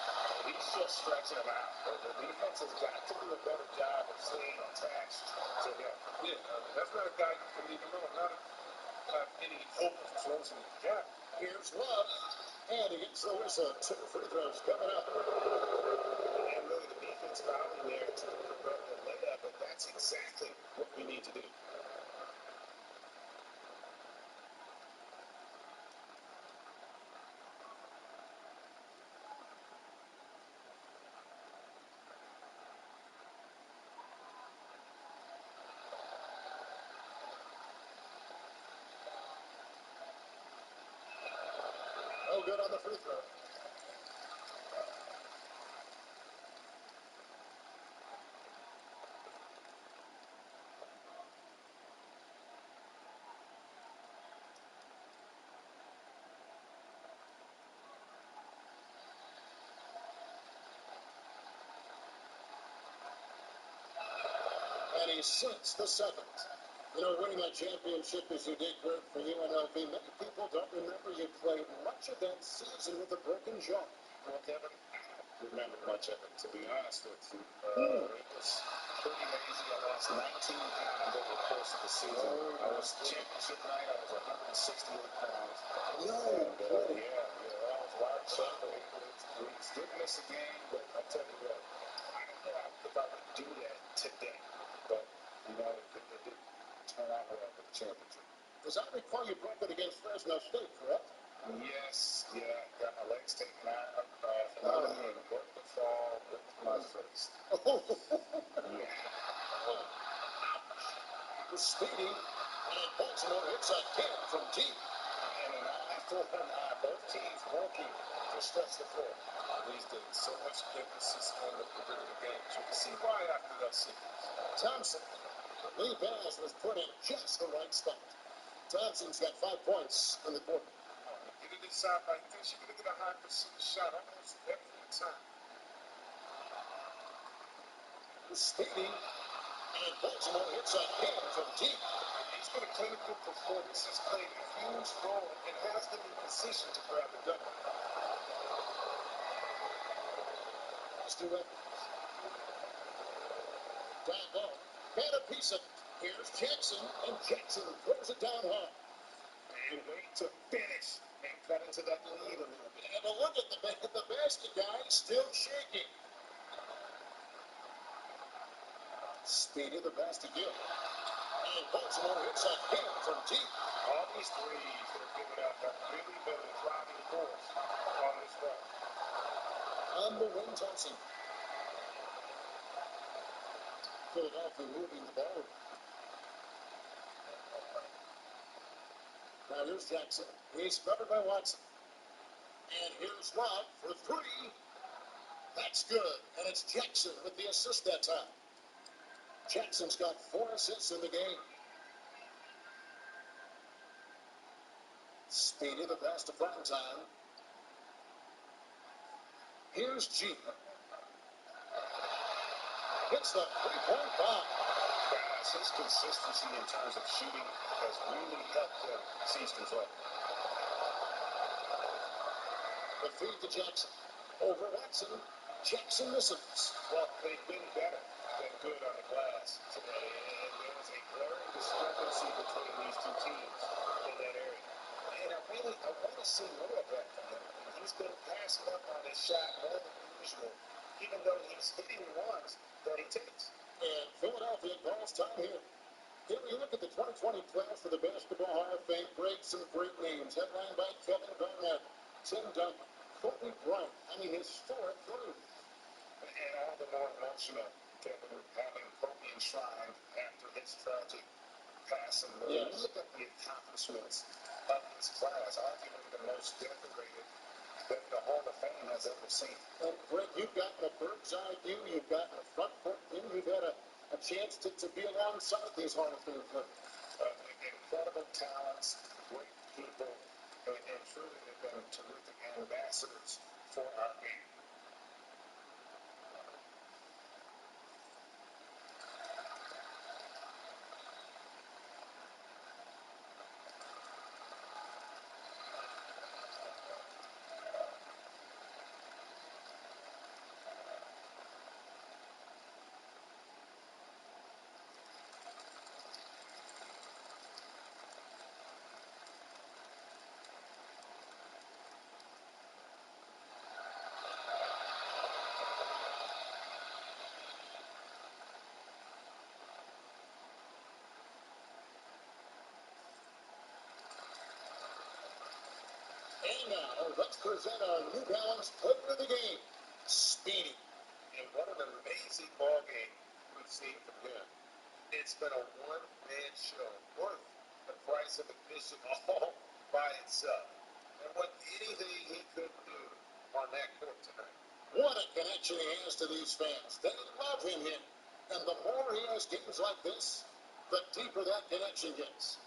He's just stretching him out. The defense has got to do a better job of staying attached to him. Yeah, that's not a guy you can leave alone. Not have any hope of closing the gap. Here's Love. And he gets the whistle. 2 free throws coming up. And really the defense fouling there to prevent the layup, but that's exactly what we need to do. No good on the free throw. And he sinks the second. You know, winning that championship as you did, Greg, for UNLV, many people don't remember you played much of that season with a broken jaw. Well, Kevin, I don't remember much of it, to be honest with you. It was pretty lazy. I lost 19 pounds over the course of the season. I was championship night. I was 168 pounds. No. And, I was wide shut. We did miss a game, but I tell you what, I don't know if I would do that today. But, it did turn out well for the championship. As I recall, you broke it against Fresno State, correct? Yes, got my legs taken out. Another game, broke the fall with my face. Speedy, and Baltimore hits again from deep. And an eye for an eye. Both teams working to stretch the floor. These days, so much emphasis on the perimeter game. You can see why after that series. Thompson. Lee Bass was put in just the right spot. Thompson's got 5 points in the quarter. Get it inside like this, you're going to get a high percentage shot almost every time. Speedy, and Baltimore hits a hit from deep. He's been a clinical performance. He's played a huge role and has them in position to grab the W. Stu Evans. Down low. And a piece of it. Here's Jackson, and Jackson throws it down hard. And wait to finish and cut into that lead a little bit. And a look at the basket, guys, still shaking. Speedy, the pass to Gill. And Baltimore hits a hit from deep. All these threes that are given up have really been the driving force on this run. On the wing, Thompson. Philadelphia moving the ball. Now here's Jackson. He's covered by Watson. And here's Rob for three. That's good. And it's Jackson with the assist that time. Jackson's got 4 assists in the game. Speedy, the pass to prime time. Here's G. Hits the three-point bomb. Guys, his consistency in terms of shooting has really helped them seize control. The feed to Jackson. Over Watson. Jackson misses. Well, they've been better than good on the glass today, and there was a glaring discrepancy between these two teams in that area. And I want to see more of that from him. He's been passing up on his shot more than usual, even though he's hitting ones that he takes. And Philadelphia calls time here. Here we look at the 2020 class for the Basketball Hall of Fame. Some great names. Headlined by Kevin Garnett, Tim Duncan, Kobe Bryant. I mean, historic moves. And all the more emotional, Kevin, having Kobe enshrined after his tragic passing. Yes. Look at the accomplishments of this class, arguably the most decorated that the Hall of Fame has ever seen. And Greg, you've gotten a bird's eye view. You've gotten a front court view. You've had a chance to be alongside these Hall of Fame players. Incredible talents, great people, and truly have been terrific ambassadors for our game. And now, let's present our New Balance player of the game, Speedy. And what an amazing ball game we've seen from him. It's been a one-man show worth the price of admission all by itself. And what anything he could do on that court tonight. What a connection he has to these fans. They love him here. And the more he has games like this, the deeper that connection gets.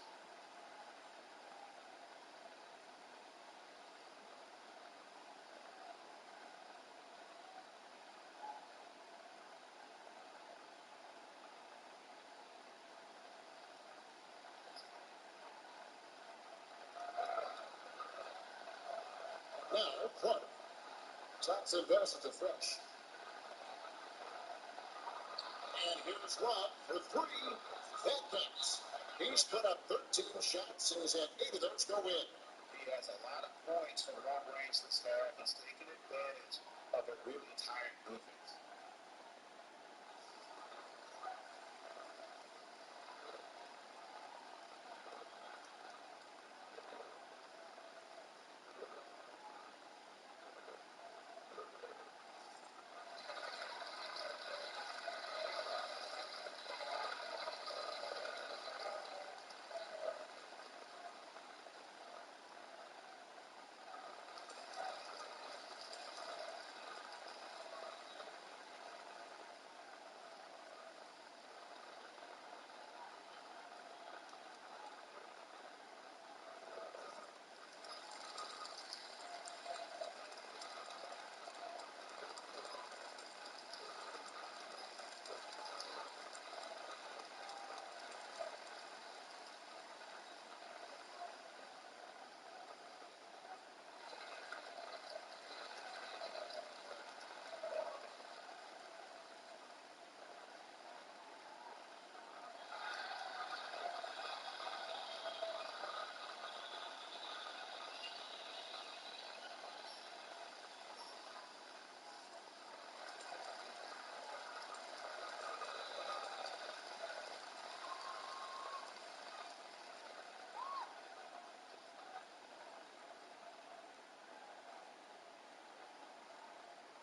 Now, Clark. Thompson passes to Fresh. And here's Rob for three. That counts. He's put up 13 shots, and he's had 8 of those go in. He has a lot of points from long range this half. He's taking advantage of a really tired defense.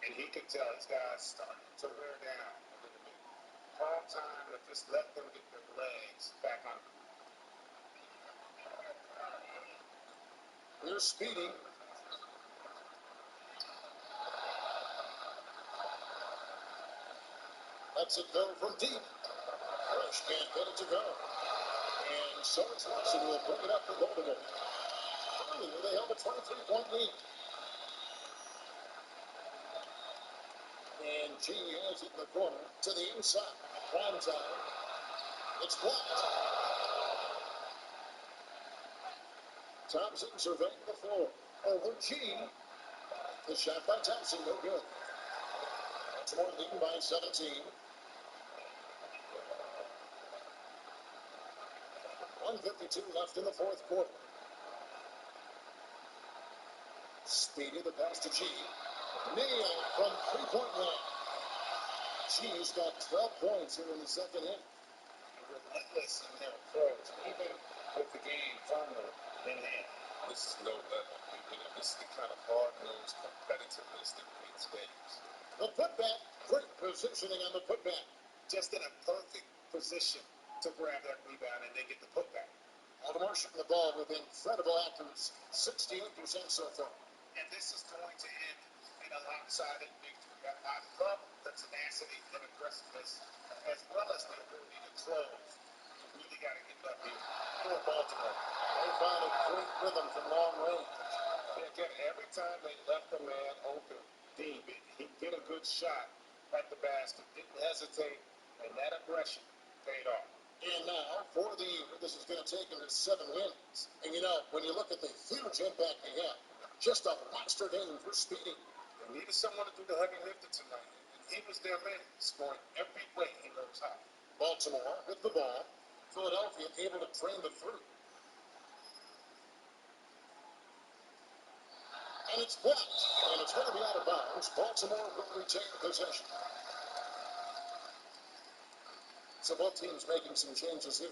And he could tell his guys starting to wear down a little bit. Call time to just let them get their legs back on. Here's Speedy. Lets it go from deep. Rush can't get it to go. And so it's Watson will bring it up for Baltimore. Earlier, they held a 23-point lead. And G has it in the corner to the inside. Prime time. It's blocked. Thompson surveying the floor. Over G. The shot by Thompson, no good. Baltimore leading by 17. 1:52 left in the fourth quarter. Speedy, the pass to G. Nailed from three-point line. G's got 12 points here in the second half. Relentless in their approach, even with the game firmly in hand. This is no level. This is the kind of hard-nosed competitiveness that wins games. The putback, great positioning on the putback. Just in a perfect position to grab that rebound and then get the putback. Baltimore shooting the ball with incredible accuracy, 68% so far. And this is going to end in a lopsided victory. I love the tenacity and aggressiveness as well as the ability to close. You really got to get up here for Baltimore. They found a great rhythm from long range. And again, every time they left the man open deep, he'd get a good shot at the basket. Didn't hesitate, and that aggression paid off. And now, for the year, this is going to take him to 7 wins. And you know, when you look at the huge impact he had, just a monster game for Speedy. They needed someone to do the heavy lifting tonight, and he was their man, scoring every way he knows how. Baltimore with the ball. Philadelphia able to train the three. And it's blocked. And it's going to be out of bounds. Baltimore will retain possession. So both teams making some changes here.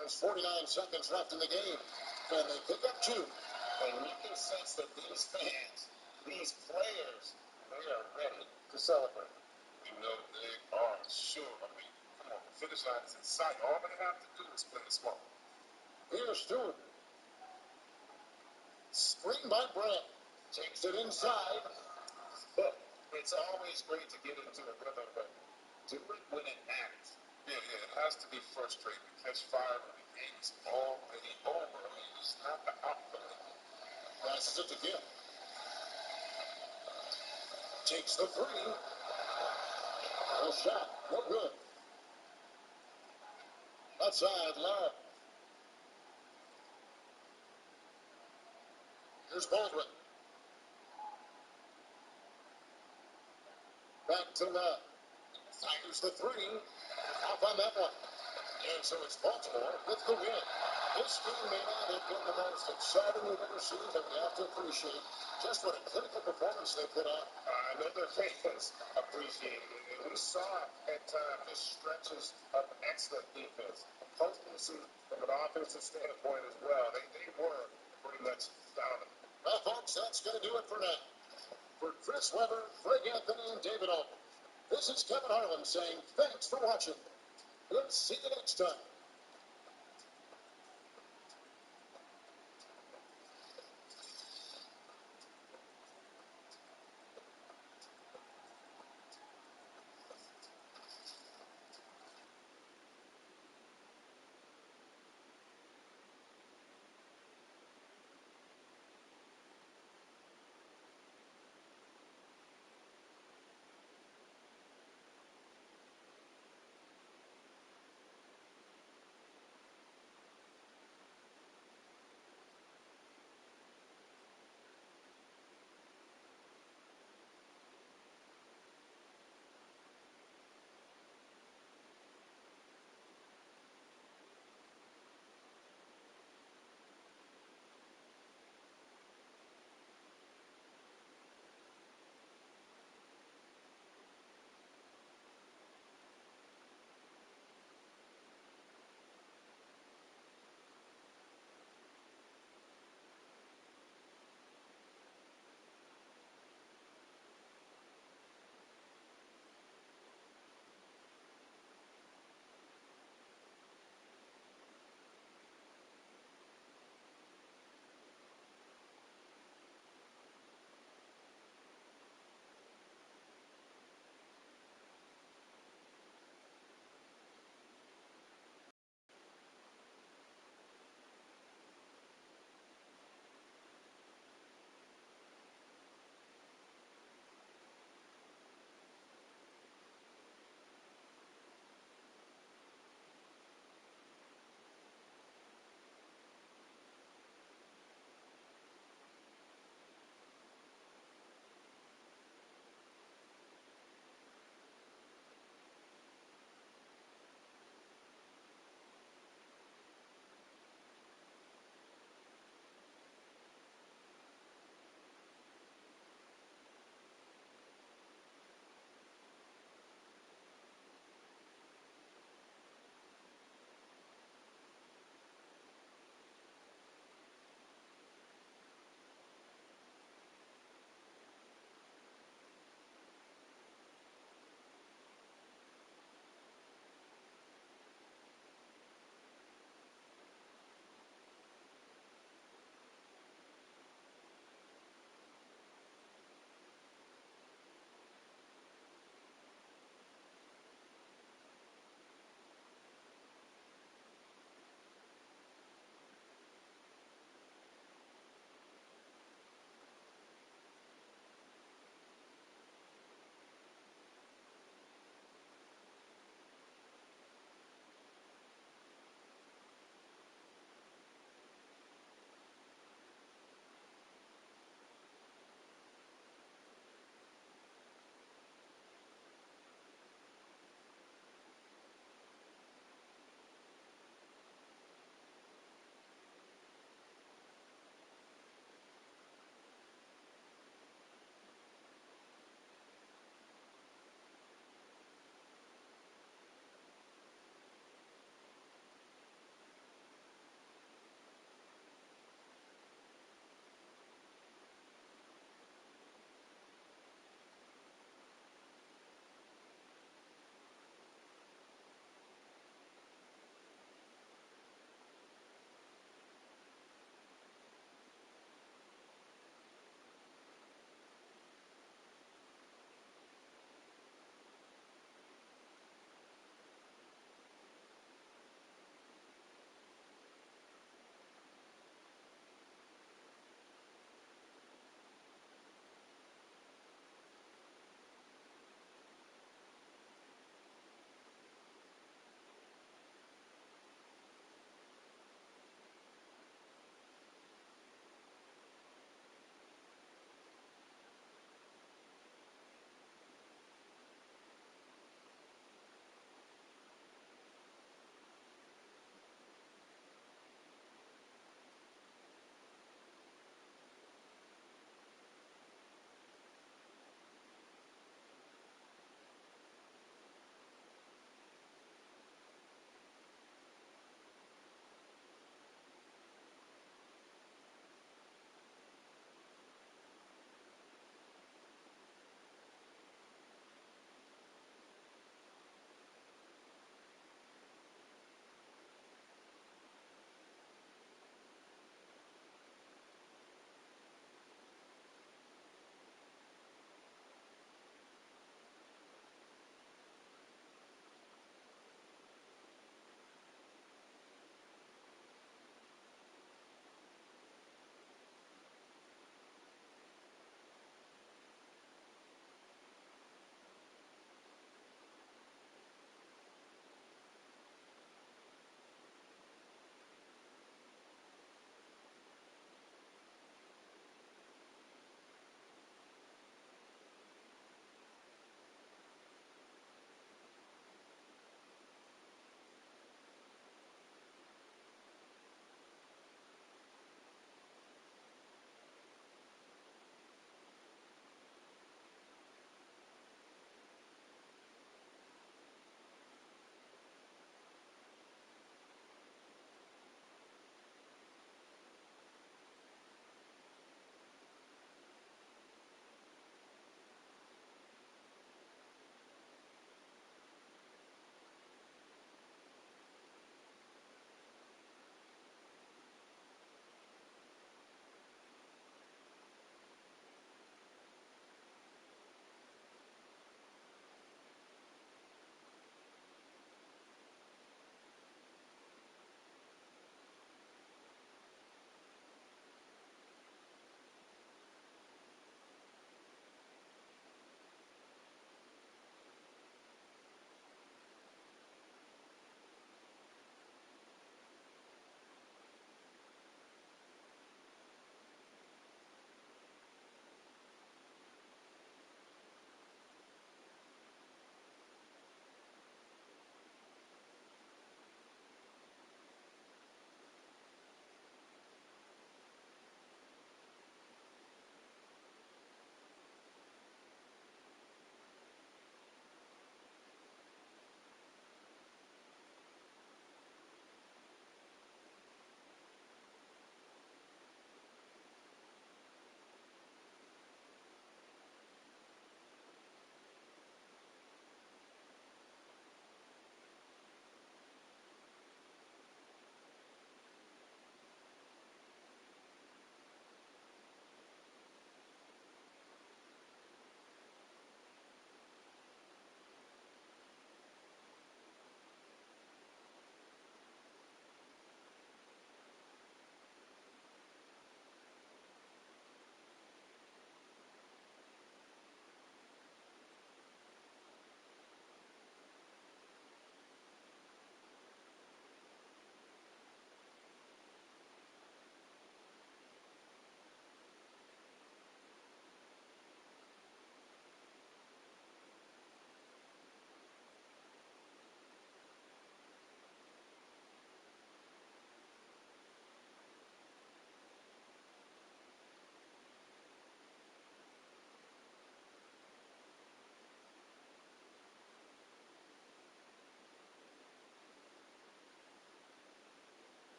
There's 49 seconds left in the game. And they pick up 2. And you can sense that these fans, these players, they are ready to celebrate. You know, they are sure. I mean, come on, the finish line is in sight. All they have to do is play smart. Here's Stewart. Screen by Brand. Takes it inside. Look, it's always great to get into a rhythm, but do it when it matters. Yeah, it has to be frustrating to catch fire when the game is already over. I mean, it's not the outcome. Passes it to Gill. Takes the 3. No shot. No good. Outside, Love. Here's Baldwin. Back to Love. Fires the 3. Off on that one. And so it's Baltimore with the win. This game may not have been the most exciting we've ever seen, but we have to appreciate just what a clinical performance they put on. I know their fans appreciate it. And we saw at times just stretches of excellent defense. Potency from an offensive standpoint as well. They were pretty much dominant. Well, folks, that's going to do it for now. For Chris Webber, Greg Anthony, and David Alton, this is Kevin Harlan saying thanks for watching. We'll see you next time.